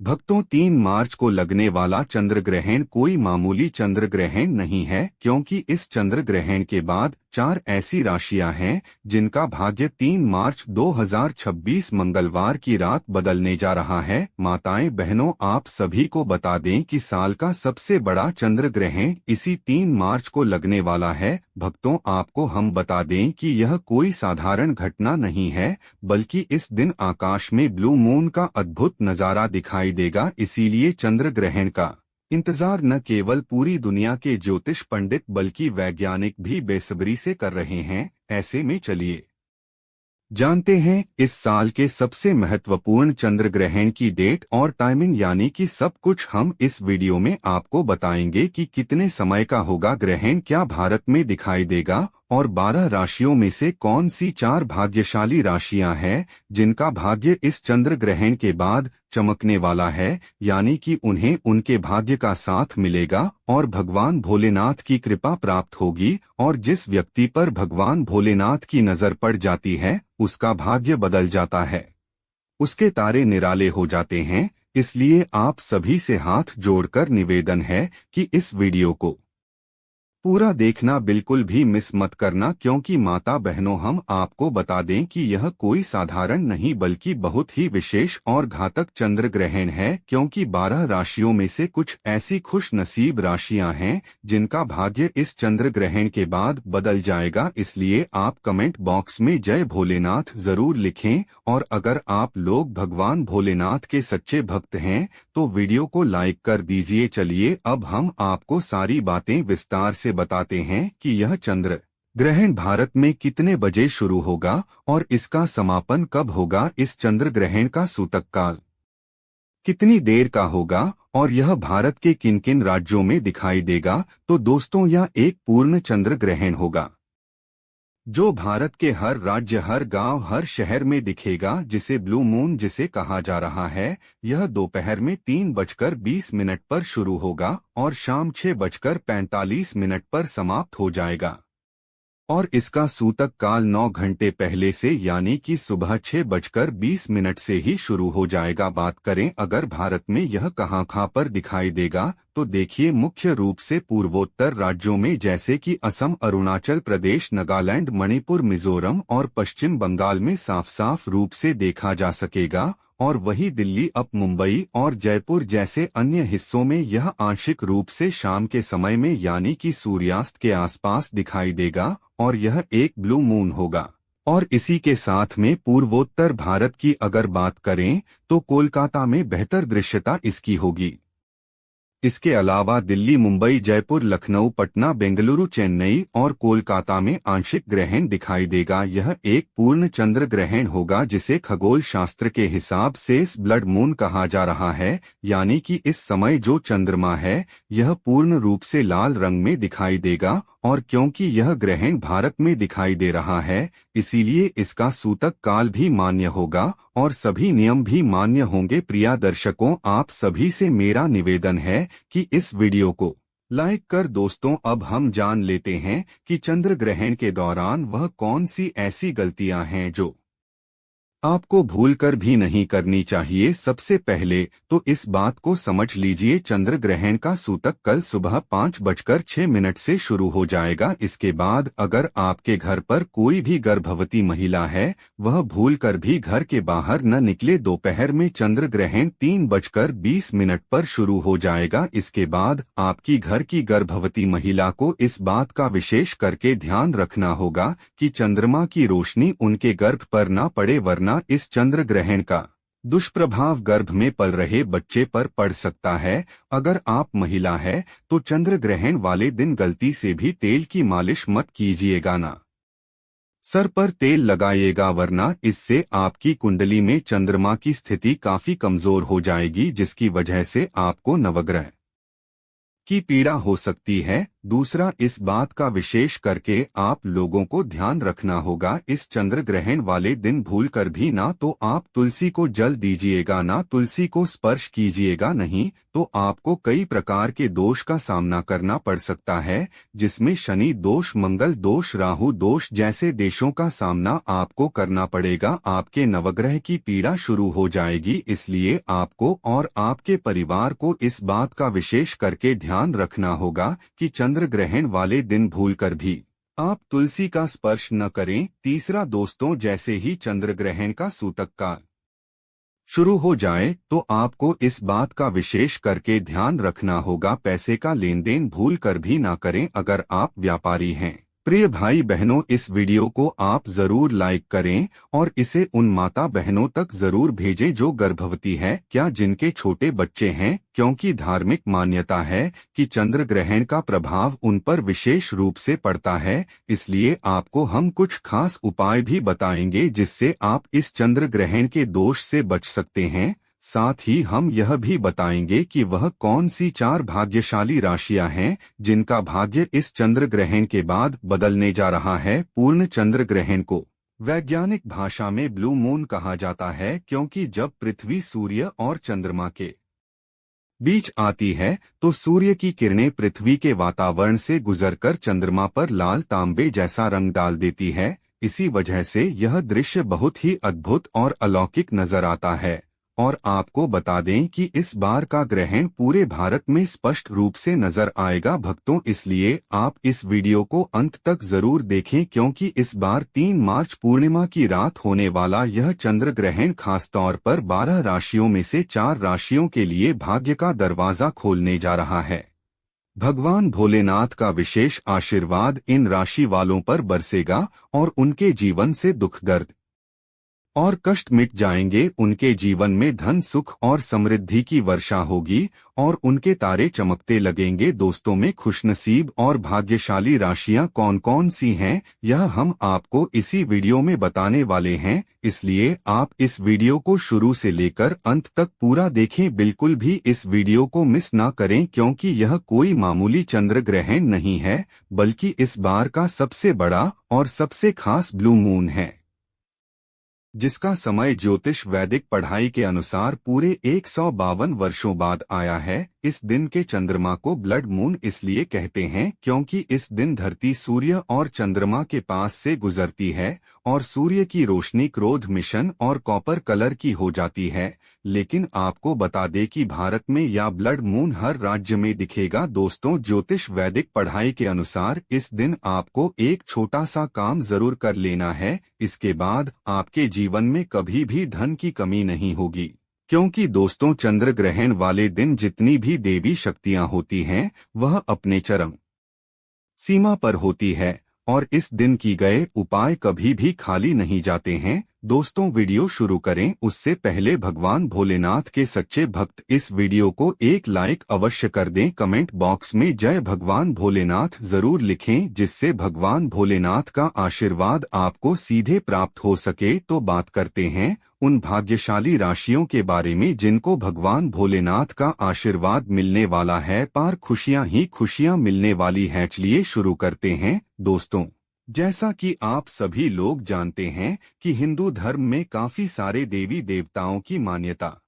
भक्तों, 3 मार्च को लगने वाला चंद्र ग्रहण कोई मामूली चंद्र ग्रहण नहीं है, क्योंकि इस चंद्र ग्रहण के बाद 4 ऐसी राशियां हैं जिनका भाग्य 3 मार्च 2026 मंगलवार की रात बदलने जा रहा है। माताएं बहनों, आप सभी को बता दें कि साल का सबसे बड़ा चंद्र ग्रहण इसी 3 मार्च को लगने वाला है। भक्तों, आपको हम बता दें कि यह कोई साधारण घटना नहीं है, बल्कि इस दिन आकाश में ब्लू मून का अद्भुत नजारा दिखाई देगा। इसीलिए चंद्र ग्रहण का इंतजार न केवल पूरी दुनिया के ज्योतिष पंडित बल्कि वैज्ञानिक भी बेसब्री से कर रहे हैं। ऐसे में चलिए जानते हैं इस साल के सबसे महत्वपूर्ण चंद्र ग्रहण की डेट और टाइमिंग, यानी कि सब कुछ हम इस वीडियो में आपको बताएंगे कि कितने समय का होगा ग्रहण, क्या भारत में दिखाई देगा और 12 राशियों में से कौन सी 4 भाग्यशाली राशियां हैं जिनका भाग्य इस चंद्र ग्रहण के बाद चमकने वाला है, यानी कि उन्हें उनके भाग्य का साथ मिलेगा और भगवान भोलेनाथ की कृपा प्राप्त होगी। और जिस व्यक्ति पर भगवान भोलेनाथ की नजर पड़ जाती है उसका भाग्य बदल जाता है, उसके तारे निराले हो जाते हैं। इसलिए आप सभी से हाथ जोड़कर निवेदन है कि इस वीडियो को पूरा देखना, बिल्कुल भी मिस मत करना, क्योंकि माता बहनों हम आपको बता दें कि यह कोई साधारण नहीं बल्कि बहुत ही विशेष और घातक चंद्र ग्रहण है, क्योंकि 12 राशियों में से कुछ ऐसी खुश नसीब राशियां हैं जिनका भाग्य इस चंद्र ग्रहण के बाद बदल जाएगा। इसलिए आप कमेंट बॉक्स में जय भोलेनाथ जरूर लिखें, और अगर आप लोग भगवान भोलेनाथ के सच्चे भक्त हैं तो वीडियो को लाइक कर दीजिए। चलिए अब हम आपको सारी बातें विस्तार से बताते हैं कि यह चंद्र ग्रहण भारत में कितने बजे शुरू होगा और इसका समापन कब होगा। इस चंद्र ग्रहण का सूतक काल कितनी देर का होगा और यह भारत के किन किन राज्यों में दिखाई देगा। तो दोस्तों, यह एक पूर्ण चंद्र ग्रहण होगा जो भारत के हर राज्य, हर गांव, हर शहर में दिखेगा, जिसे ब्लू मून जिसे कहा जा रहा है। यह दोपहर में 3:20 पर शुरू होगा और शाम 6:45 पर समाप्त हो जाएगा, और इसका सूतक काल 9 घंटे पहले से यानी कि सुबह 6:20 से ही शुरू हो जाएगा। बात करें अगर भारत में यह कहाँ पर दिखाई देगा, तो देखिए मुख्य रूप से पूर्वोत्तर राज्यों में जैसे कि असम, अरुणाचल प्रदेश, नागालैंड, मणिपुर, मिजोरम और पश्चिम बंगाल में साफ साफ रूप से देखा जा सकेगा। और वही दिल्ली, अप मुंबई और जयपुर जैसे अन्य हिस्सों में यह आंशिक रूप से शाम के समय में यानी कि सूर्यास्त के आसपास दिखाई देगा, और यह एक ब्लू मून होगा। और इसी के साथ में पूर्वोत्तर भारत की अगर बात करें तो कोलकाता में बेहतर दृश्यता इसकी होगी। इसके अलावा दिल्ली, मुंबई, जयपुर, लखनऊ, पटना, बेंगलुरु, चेन्नई और कोलकाता में आंशिक ग्रहण दिखाई देगा। यह एक पूर्ण चंद्र ग्रहण होगा जिसे खगोल शास्त्र के हिसाब से ब्लड मून कहा जा रहा है, यानी कि इस समय जो चंद्रमा है यह पूर्ण रूप से लाल रंग में दिखाई देगा। और क्योंकि यह ग्रहण भारत में दिखाई दे रहा है, इसीलिए इसका सूतक काल भी मान्य होगा और सभी नियम भी मान्य होंगे। प्रिय दर्शकों, आप सभी से मेरा निवेदन है कि इस वीडियो को लाइक कर दोस्तों अब हम जान लेते हैं कि चंद्र ग्रहण के दौरान वह कौन सी ऐसी गलतियां हैं जो आपको भूलकर भी नहीं करनी चाहिए। सबसे पहले तो इस बात को समझ लीजिए, चंद्र ग्रहण का सूतक कल सुबह 5:06 से शुरू हो जाएगा। इसके बाद अगर आपके घर पर कोई भी गर्भवती महिला है वह भूलकर भी घर के बाहर न निकले। दोपहर में चंद्र ग्रहण 3:20 पर शुरू हो जाएगा। इसके बाद आपकी घर की गर्भवती महिला को इस बात का विशेष करके ध्यान रखना होगा कि चंद्रमा की रोशनी उनके गर्भ पर न पड़े, वरना इस चंद्र ग्रहण का दुष्प्रभाव गर्भ में पल रहे बच्चे पर पड़ सकता है। अगर आप महिला है तो चंद्र ग्रहण वाले दिन गलती से भी तेल की मालिश मत कीजिएगा, ना सर पर तेल लगाइएगा, वरना इससे आपकी कुंडली में चंद्रमा की स्थिति काफी कमजोर हो जाएगी, जिसकी वजह से आपको नवग्रह की पीड़ा हो सकती है। दूसरा, इस बात का विशेष करके आप लोगों को ध्यान रखना होगा, इस चंद्र ग्रहण वाले दिन भूलकर भी ना तो आप तुलसी को जल दीजिएगा, ना तुलसी को स्पर्श कीजिएगा, नहीं तो आपको कई प्रकार के दोष का सामना करना पड़ सकता है, जिसमें शनि दोष, मंगल दोष, राहु दोष जैसे देशों का सामना आपको करना पड़ेगा। आपके नवग्रह की पीड़ा शुरू हो जाएगी, इसलिए आपको और आपके परिवार को इस बात का विशेष करके ध्यान रखना होगा कि चंद्र ग्रहण वाले दिन भूलकर भी आप तुलसी का स्पर्श न करें। तीसरा दोस्तों, जैसे ही चंद्र ग्रहण का सूतक काल शुरू हो जाए तो आपको इस बात का विशेष करके ध्यान रखना होगा, पैसे का लेन देन भूल कर भी ना करें अगर आप व्यापारी हैं। प्रिय भाई बहनों, इस वीडियो को आप जरूर लाइक करें और इसे उन माता बहनों तक जरूर भेजें जो गर्भवती है, क्या जिनके छोटे बच्चे हैं, क्योंकि धार्मिक मान्यता है कि चंद्र ग्रहण का प्रभाव उन पर विशेष रूप से पड़ता है। इसलिए आपको हम कुछ खास उपाय भी बताएंगे जिससे आप इस चंद्र ग्रहण के दोष से बच सकते हैं। साथ ही हम यह भी बताएंगे कि वह कौन सी 4 भाग्यशाली राशियां हैं जिनका भाग्य इस चंद्र ग्रहण के बाद बदलने जा रहा है। पूर्ण चंद्र ग्रहण को वैज्ञानिक भाषा में ब्लू मून कहा जाता है, क्योंकि जब पृथ्वी सूर्य और चंद्रमा के बीच आती है तो सूर्य की किरणें पृथ्वी के वातावरण से गुजरकर चंद्रमा पर लाल तांबे जैसा रंग डाल देती है। इसी वजह से यह दृश्य बहुत ही अद्भुत और अलौकिक नजर आता है। और आपको बता दें कि इस बार का ग्रहण पूरे भारत में स्पष्ट रूप से नजर आएगा भक्तों, इसलिए आप इस वीडियो को अंत तक जरूर देखें, क्योंकि इस बार 3 मार्च पूर्णिमा की रात होने वाला यह चंद्र ग्रहण खासतौर पर 12 राशियों में से 4 राशियों के लिए भाग्य का दरवाजा खोलने जा रहा है। भगवान भोलेनाथ का विशेष आशीर्वाद इन राशि वालों पर बरसेगा और उनके जीवन से दुख, दर्द और कष्ट मिट जाएंगे। उनके जीवन में धन, सुख और समृद्धि की वर्षा होगी और उनके तारे चमकते लगेंगे। दोस्तों, में खुशनसीब और भाग्यशाली राशियां कौन कौन सी हैं, यह हम आपको इसी वीडियो में बताने वाले हैं, इसलिए आप इस वीडियो को शुरू से लेकर अंत तक पूरा देखें। बिल्कुल भी इस वीडियो को मिस ना करें, क्योंकि यह कोई मामूली चंद्र ग्रहण नहीं है, बल्कि इस बार का सबसे बड़ा और सबसे खास ब्लू मून है, जिसका समय ज्योतिष वैदिक पढ़ाई के अनुसार पूरे 152 वर्षों बाद आया है। इस दिन के चंद्रमा को ब्लड मून इसलिए कहते हैं क्योंकि इस दिन धरती सूर्य और चंद्रमा के पास से गुजरती है और सूर्य की रोशनी क्रोध, मिशन और कॉपर कलर की हो जाती है। लेकिन आपको बता दें कि भारत में यह ब्लड मून हर राज्य में दिखेगा। दोस्तों, ज्योतिष वैदिक पढ़ाई के अनुसार इस दिन आपको एक छोटा सा काम जरूर कर लेना है, इसके बाद आपके जीवन में कभी भी धन की कमी नहीं होगी, क्योंकि दोस्तों चंद्र ग्रहण वाले दिन जितनी भी देवी शक्तियां होती हैं वह अपने चरम सीमा पर होती है और इस दिन की गए उपाय कभी भी खाली नहीं जाते हैं। दोस्तों, वीडियो शुरू करें उससे पहले भगवान भोलेनाथ के सच्चे भक्त इस वीडियो को एक लाइक अवश्य कर दें। कमेंट बॉक्स में जय भगवान भोलेनाथ जरूर लिखें, जिससे भगवान भोलेनाथ का आशीर्वाद आपको सीधे प्राप्त हो सके। तो बात करते हैं उन भाग्यशाली राशियों के बारे में जिनको भगवान भोलेनाथ का आशीर्वाद मिलने वाला है, पार खुशियां ही खुशियां मिलने वाली हैं। चलिए शुरू करते हैं। दोस्तों, जैसा कि आप सभी लोग जानते हैं कि हिंदू धर्म में काफी सारे देवी देवताओं की मान्यता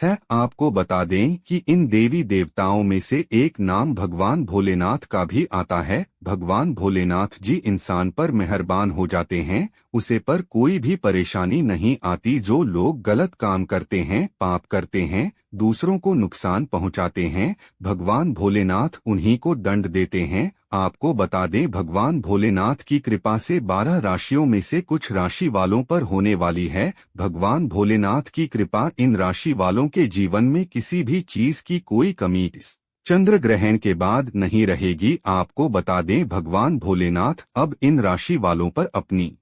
है। आपको बता दें कि इन देवी देवताओं में से एक नाम भगवान भोलेनाथ का भी आता है। भगवान भोलेनाथ जी इंसान पर मेहरबान हो जाते हैं, उसे पर कोई भी परेशानी नहीं आती। जो लोग गलत काम करते हैं, पाप करते हैं, दूसरों को नुकसान पहुंचाते हैं, भगवान भोलेनाथ उन्हीं को दंड देते हैं। आपको बता दें भगवान भोलेनाथ की कृपा से 12 राशियों में से कुछ राशि वालों पर होने वाली है। भगवान भोलेनाथ की कृपा इन राशि वालों के जीवन में किसी भी चीज की कोई कमी इस चंद्र ग्रहण के बाद नहीं रहेगी। आपको बता दें भगवान भोलेनाथ अब इन राशि वालों पर अपनी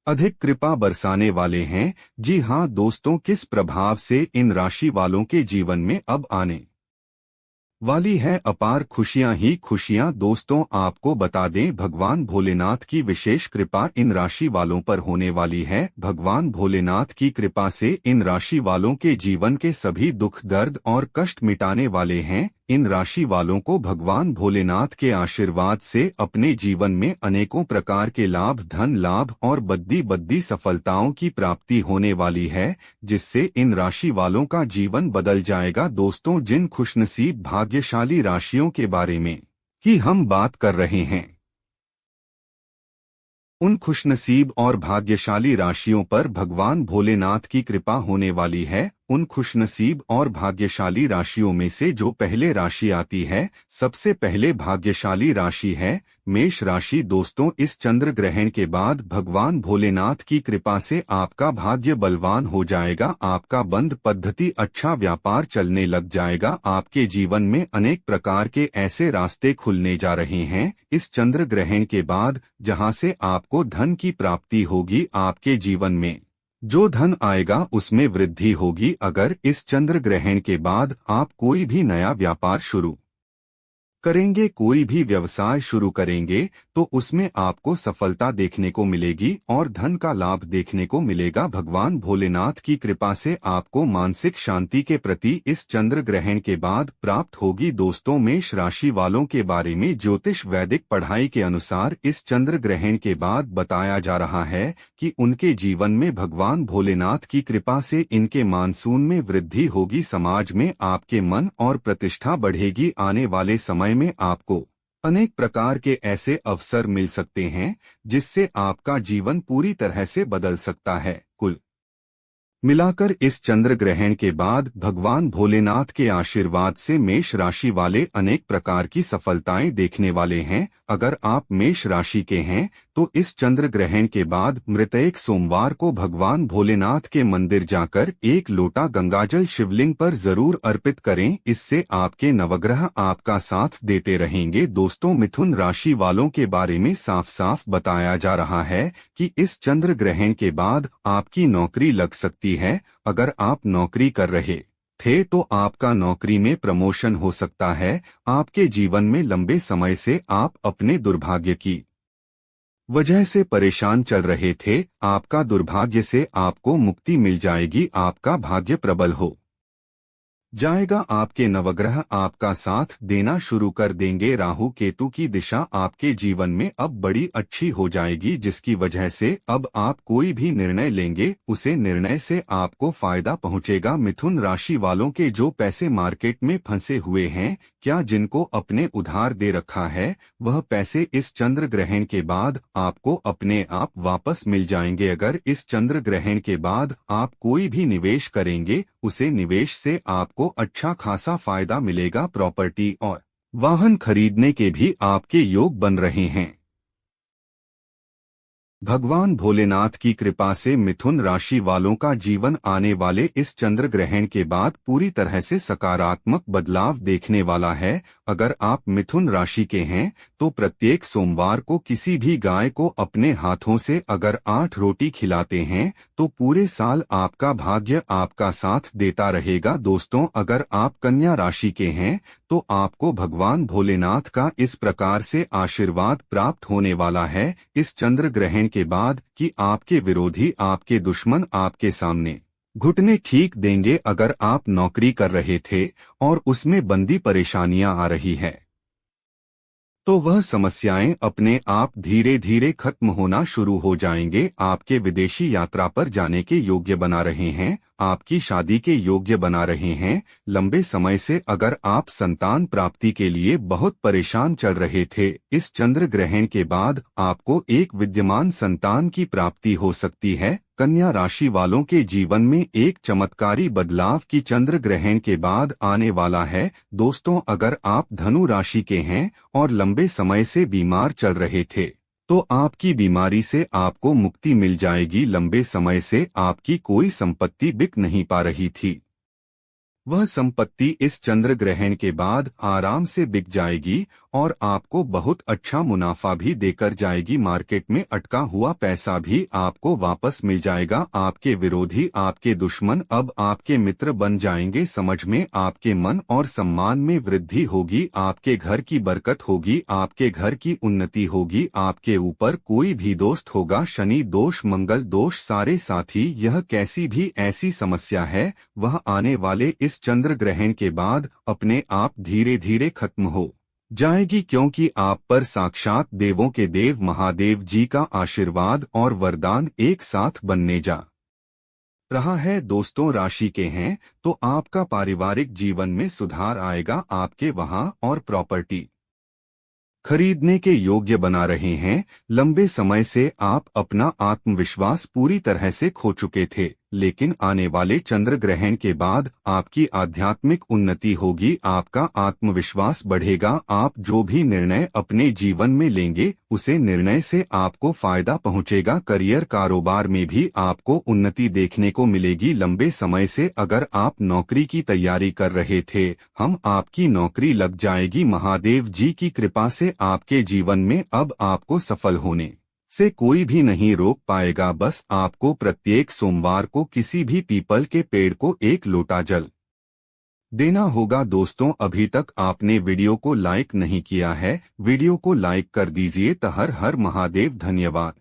अधिक कृपा बरसाने वाले हैं। जी हाँ दोस्तों, किस प्रभाव से इन राशि वालों के जीवन में अब आने वाली है अपार खुशियां ही खुशियां। दोस्तों, आपको बता दें भगवान भोलेनाथ की विशेष कृपा इन राशि वालों पर होने वाली है। भगवान भोलेनाथ की कृपा से इन राशि वालों के जीवन के सभी दुख, दर्द और कष्ट मिटाने वाले हैं। इन राशि वालों को भगवान भोलेनाथ के आशीर्वाद से अपने जीवन में अनेकों प्रकार के लाभ, धन लाभ और बद्दी बद्दी सफलताओं की प्राप्ति होने वाली है, जिससे इन राशि वालों का जीवन बदल जाएगा। दोस्तों, जिन खुशनसीब भाग्यशाली राशियों के बारे में ही हम बात कर रहे हैं, उन खुशनसीब और भाग्यशाली राशियों पर भगवान भोलेनाथ की कृपा होने वाली है। उन खुशनसीब और भाग्यशाली राशियों में से जो पहले राशि आती है, सबसे पहले भाग्यशाली राशि है मेष राशि। दोस्तों, इस चंद्र ग्रहण के बाद भगवान भोलेनाथ की कृपा से आपका भाग्य बलवान हो जाएगा। आपका बंद पद्धति अच्छा व्यापार चलने लग जाएगा। आपके जीवन में अनेक प्रकार के ऐसे रास्ते खुलने जा रहे हैं इस चंद्र ग्रहण के बाद, जहां से आपको धन की प्राप्ति होगी। आपके जीवन में जो धन आएगा उसमें वृद्धि होगी। अगर इस चंद्र ग्रहण के बाद आप कोई भी नया व्यापार शुरू करेंगे, कोई भी व्यवसाय शुरू करेंगे, तो उसमें आपको सफलता देखने को मिलेगी और धन का लाभ देखने को मिलेगा। भगवान भोलेनाथ की कृपा से आपको मानसिक शांति के प्रति इस चंद्र ग्रहण के बाद प्राप्त होगी। दोस्तों, मेष राशि वालों के बारे में ज्योतिष वैदिक पढ़ाई के अनुसार इस चंद्र ग्रहण के बाद बताया जा रहा है कि उनके जीवन में भगवान भोलेनाथ की कृपा से इनके मानसून में वृद्धि होगी। समाज में आपके मन और प्रतिष्ठा बढ़ेगी। आने वाले समय में आपको अनेक प्रकार के ऐसे अवसर मिल सकते हैं जिससे आपका जीवन पूरी तरह से बदल सकता है। कुल मिलाकर इस चंद्र ग्रहण के बाद भगवान भोलेनाथ के आशीर्वाद से मेष राशि वाले अनेक प्रकार की सफलताएं देखने वाले हैं। अगर आप मेष राशि के हैं तो इस चंद्र ग्रहण के बाद प्रत्येक सोमवार को भगवान भोलेनाथ के मंदिर जाकर एक लोटा गंगाजल शिवलिंग पर जरूर अर्पित करें। इससे आपके नवग्रह आपका साथ देते रहेंगे। दोस्तों, मिथुन राशि वालों के बारे में साफ साफ बताया जा रहा है कि इस चंद्र ग्रहण के बाद आपकी नौकरी लग सकती है। अगर आप नौकरी कर रहे थे तो आपका नौकरी में प्रमोशन हो सकता है। आपके जीवन में लंबे समय से आप अपने दुर्भाग्य की वजह से परेशान चल रहे थे, आपका दुर्भाग्य से आपको मुक्ति मिल जाएगी। आपका भाग्य प्रबल हो जाएगा। आपके नवग्रह आपका साथ देना शुरू कर देंगे। राहु केतु की दिशा आपके जीवन में अब बड़ी अच्छी हो जाएगी, जिसकी वजह से अब आप कोई भी निर्णय लेंगे उसे निर्णय से आपको फायदा पहुंचेगा। मिथुन राशि वालों के जो पैसे मार्केट में फंसे हुए हैं, क्या जिनको अपने उधार दे रखा है, वह पैसे इस चंद्र ग्रहण के बाद आपको अपने आप वापस मिल जाएंगे। अगर इस चंद्र ग्रहण के बाद आप कोई भी निवेश करेंगे, उसे निवेश से आपको अच्छा खासा फायदा मिलेगा। प्रॉपर्टी और वाहन खरीदने के भी आपके योग बन रहे हैं। भगवान भोलेनाथ की कृपा से मिथुन राशि वालों का जीवन आने वाले इस चंद्र ग्रहण के बाद पूरी तरह से सकारात्मक बदलाव देखने वाला है। अगर आप मिथुन राशि के हैं तो प्रत्येक सोमवार को किसी भी गाय को अपने हाथों से अगर 8 रोटी खिलाते हैं तो पूरे साल आपका भाग्य आपका साथ देता रहेगा। दोस्तों, अगर आप कन्या राशि के हैं तो आपको भगवान भोलेनाथ का इस प्रकार से आशीर्वाद प्राप्त होने वाला है इस चंद्र ग्रहण के बाद कि आपके विरोधी, आपके दुश्मन आपके सामने घुटने ठीक देंगे। अगर आप नौकरी कर रहे थे और उसमें बंदी परेशानियां आ रही है तो वह समस्याएं अपने आप धीरे धीरे खत्म होना शुरू हो जाएंगे। आपके विदेशी यात्रा पर जाने के योग्य बना रहे हैं, आपकी शादी के योग्य बना रहे हैं। लंबे समय से अगर आप संतान प्राप्ति के लिए बहुत परेशान चल रहे थे, इस चंद्र ग्रहण के बाद आपको एक विद्यमान संतान की प्राप्ति हो सकती है। कन्या राशि वालों के जीवन में एक चमत्कारी बदलाव की चंद्र ग्रहण के बाद आने वाला है। दोस्तों, अगर आप धनु राशि के हैं और लंबे समय से बीमार चल रहे थे तो आपकी बीमारी से आपको मुक्ति मिल जाएगी। लंबे समय से आपकी कोई संपत्ति बिक नहीं पा रही थी, वह संपत्ति इस चंद्र ग्रहण के बाद आराम से बिक जाएगी और आपको बहुत अच्छा मुनाफा भी देकर जाएगी। मार्केट में अटका हुआ पैसा भी आपको वापस मिल जाएगा। आपके विरोधी, आपके दुश्मन अब आपके मित्र बन जाएंगे। समझ में आपके मन और सम्मान में वृद्धि होगी। आपके घर की बरकत होगी, आपके घर की उन्नति होगी। आपके ऊपर कोई भी दोस्त होगा, शनि दोष, मंगल दोष, सारे साथी, यह कैसी भी ऐसी समस्या है वह आने वाले इस चंद्र ग्रहण के बाद अपने आप धीरे धीरे खत्म हो जाएगी, क्योंकि आप पर साक्षात देवों के देव महादेव जी का आशीर्वाद और वरदान एक साथ बनने जा रहा है। दोस्तों राशि के हैं तो आपका पारिवारिक जीवन में सुधार आएगा। आपके वहां और प्रॉपर्टी खरीदने के योग्य बना रहे हैं। लंबे समय से आप अपना आत्मविश्वास पूरी तरह से खो चुके थे, लेकिन आने वाले चंद्र ग्रहण के बाद आपकी आध्यात्मिक उन्नति होगी, आपका आत्मविश्वास बढ़ेगा। आप जो भी निर्णय अपने जीवन में लेंगे उसे निर्णय से आपको फायदा पहुंचेगा। करियर, कारोबार में भी आपको उन्नति देखने को मिलेगी। लंबे समय से अगर आप नौकरी की तैयारी कर रहे थे, हम आपकी नौकरी लग जाएगी। महादेव जी की कृपा से आपके जीवन में अब आपको सफल होने से कोई भी नहीं रोक पाएगा। बस आपको प्रत्येक सोमवार को किसी भी पीपल के पेड़ को एक लोटा जल देना होगा। दोस्तों अभी तक आपने वीडियो को लाइक नहीं किया है, वीडियो को लाइक कर दीजिए। हर हर महादेव। धन्यवाद।